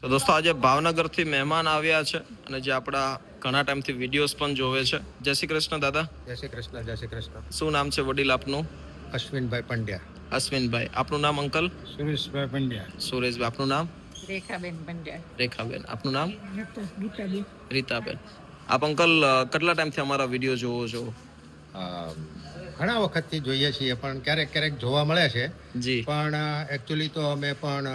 તો દોસ્તો આજે ભાવનગરથી મહેમાન આવ્યા છે અને જે આપણા ઘણા ટાઈમથી વિડીયોઝ પણ જોવે છે. જય શ્રી કૃષ્ણ દાદા. જય શ્રી કૃષ્ણ. જય શ્રી કૃષ્ણ. શું નામ છે વડીલ આપનું? અશ્વિનભાઈ પંડ્યા. અશ્વિનભાઈ. આપનું નામ અંકલ? સુરેશભાઈ પંડ્યા. સુરેશભાઈ. આપનું નામ? રેખાબેન પંડ્યા. રેખાબેન. આપનું નામ? રીતાબેન. રીતાબેન. આપ અંકલ કેટલા ટાઈમથી અમારા વિડીયો જોવો છો? ઘણા વખતથી જોઈએ છીએ, પણ ક્યારેક ક્યારેક જોવા મળે છે. જી. પણ એકચ્યુઅલી તો અમે પણ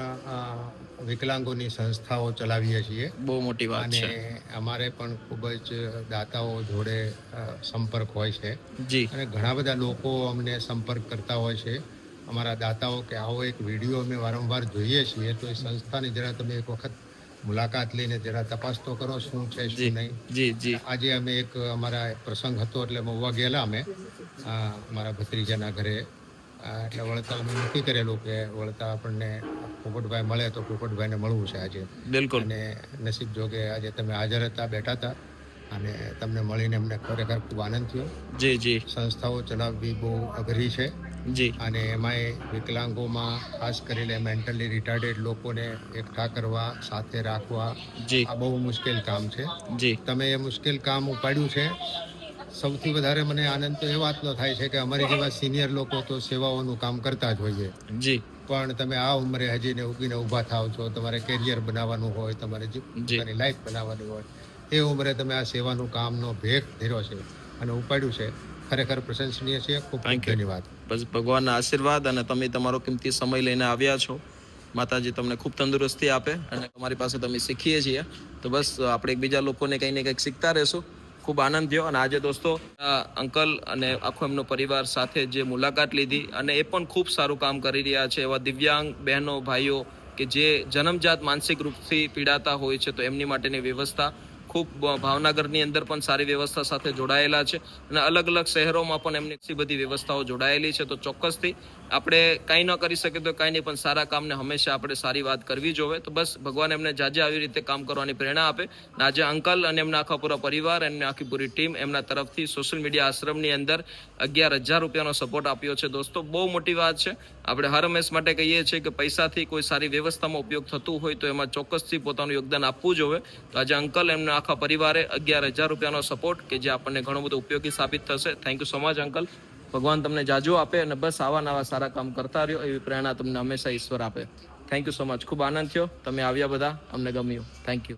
વિકલાંગોની સંસ્થાઓ ચલાવીએ છીએ. બહુ મોટી વાત અને છે. અમારે પણ ખૂબ જ દાતાઓ જોડે સંપર્ક હોય છે. જી. અને ઘણા બધા લોકો અમને સંપર્ક કરતા હોય છે, અમારા દાતાઓ, કે આવો એક વિડીયો અમે વારંવાર જોઈએ છીએ, તો એ સંસ્થાની જરા તમે એક વખત મુલાકાત લઈને જરા તપાસ તો કરો શું છે શું નહીં. જી જી. આજે અમે એક અમારા પ્રસંગ હતો એટલે મહુવા ગયેલા અમે મારા ભત્રીજાના ઘરે. એટલે વળતા અમે નક્કી કરેલું કે વળતા આપણને પોપટભાઈ મળે તો પોપટભાઈને મળવું છે આજે. બિલકુલ. અને નસીબ જોગે આજે તમે હાજર હતા, બેઠા હતા, અને તમને મળીને અમને ખરેખર ખૂબ આનંદ થયો. જી જી. સંસ્થાઓ ચલાવવી બહુ અઘરી છે. જી. અને એમાંય વિકલાંગોમાં ખાસ કરીને મેન્ટલી રિટાર્ડેડ લોકોને એકઠા કરવા, સાથે રાખવા, જી. આ બહુ મુશ્કેલ કામ છે. જી. તમે એ મુશ્કેલ કામ ઉપાડ્યું છે. સૌથી વધારે મને આનંદ તો એ વાતનો થાય છે કે અમારી જેવા સિનિયર લોકો તો સેવાઓનું કામ કરતા જ હોઈએ. જી. પણ તમે આ ઉંમરે હજીને ઉગીને ઊભા થાવ છો, તમારે કેરિયર બનાવવાનું હોય, તમારે પોતાની લાઈફ બનાવવાની હોય, એ ઉંમરે તમે આ સેવાનું કામનો ભેખ ધર્યો છે અને ઉપાડ્યું છે. ખરેખર પ્રશંસનીય છે. ખૂબ ખૂબ ધન્યવાદ. બસ ભગવાનના આશીર્વાદ અને તમે તમારો કિંમતી સમય લઈને આવ્યા છો. માતાજી તમને ખૂબ તંદુરસ્તી આપે અને તમારી પાસે તમે શીખીએ છીએ તો બસ આપણે એકબીજા લોકોને કંઈ ને કંઈક શીખતા રહેશું. ખૂબ આનંદ થયો. અને આજે દોસ્તો અંકલ અને આખો એમનો પરિવાર સાથે જે મુલાકાત લીધી, અને એ પણ ખૂબ સારું કામ કરી રહ્યા છે. એવા દિવ્યાંગ બહેનો ભાઈઓ કે જે જન્મજાત માનસિક રૂપથી પીડાતા હોય છે, તો એમની માટેની વ્યવસ્થા ખૂબ ભાવનગરની અંદર પણ સારી વ્યવસ્થા સાથે જોડાયેલા છે અને અલગ અલગ શહેરોમાં પણ એમની બધી વ્યવસ્થાઓ જોડાયેલી છે. તો ચોક્કસથી આપણે કાંઈ ન કરી શકીએ તો કાંઈ નહીં, પણ સારા કામને હંમેશા આપણે સારી વાત કરવી જોઈએ. તો બસ ભગવાન એમને જાજે આવી રીતે કામ કરવાની પ્રેરણા આપે. અને આજે અંકલ અને એમના આખા પૂરા પરિવાર, એમની આખી પૂરી ટીમ એમના તરફથી સોશિયલ મીડિયા આશ્રમની અંદર 11,000 રૂપિયાનો સપોર્ટ આપ્યો છે. દોસ્તો બહુ મોટી વાત છે. આપણે હર હંમેશ માટે કહીએ છીએ કે પૈસાથી કોઈ સારી વ્યવસ્થામાં ઉપયોગ થતું હોય તો એમાં ચોક્કસથી પોતાનું યોગદાન આપવું જોઈએ. તો આજે અંકલ એમના આખા પરિવારે 11,000 રૂપિયાનો સપોર્ટ કે જે આપણને ઘણો બધો ઉપયોગી સાબિત થશે. Thank you so much uncle. ભગવાન તમને જાજુ આપે અને બસ આવા નવા સારા કામ કરતા રહ્યો એવી પ્રેરણા તમને હંમેશા ઈશ્વર આપે. Thank you so much. ખૂબ આનંદ થયો. તમે આવ્યા બધા, અમને ગમ્યું. Thank you.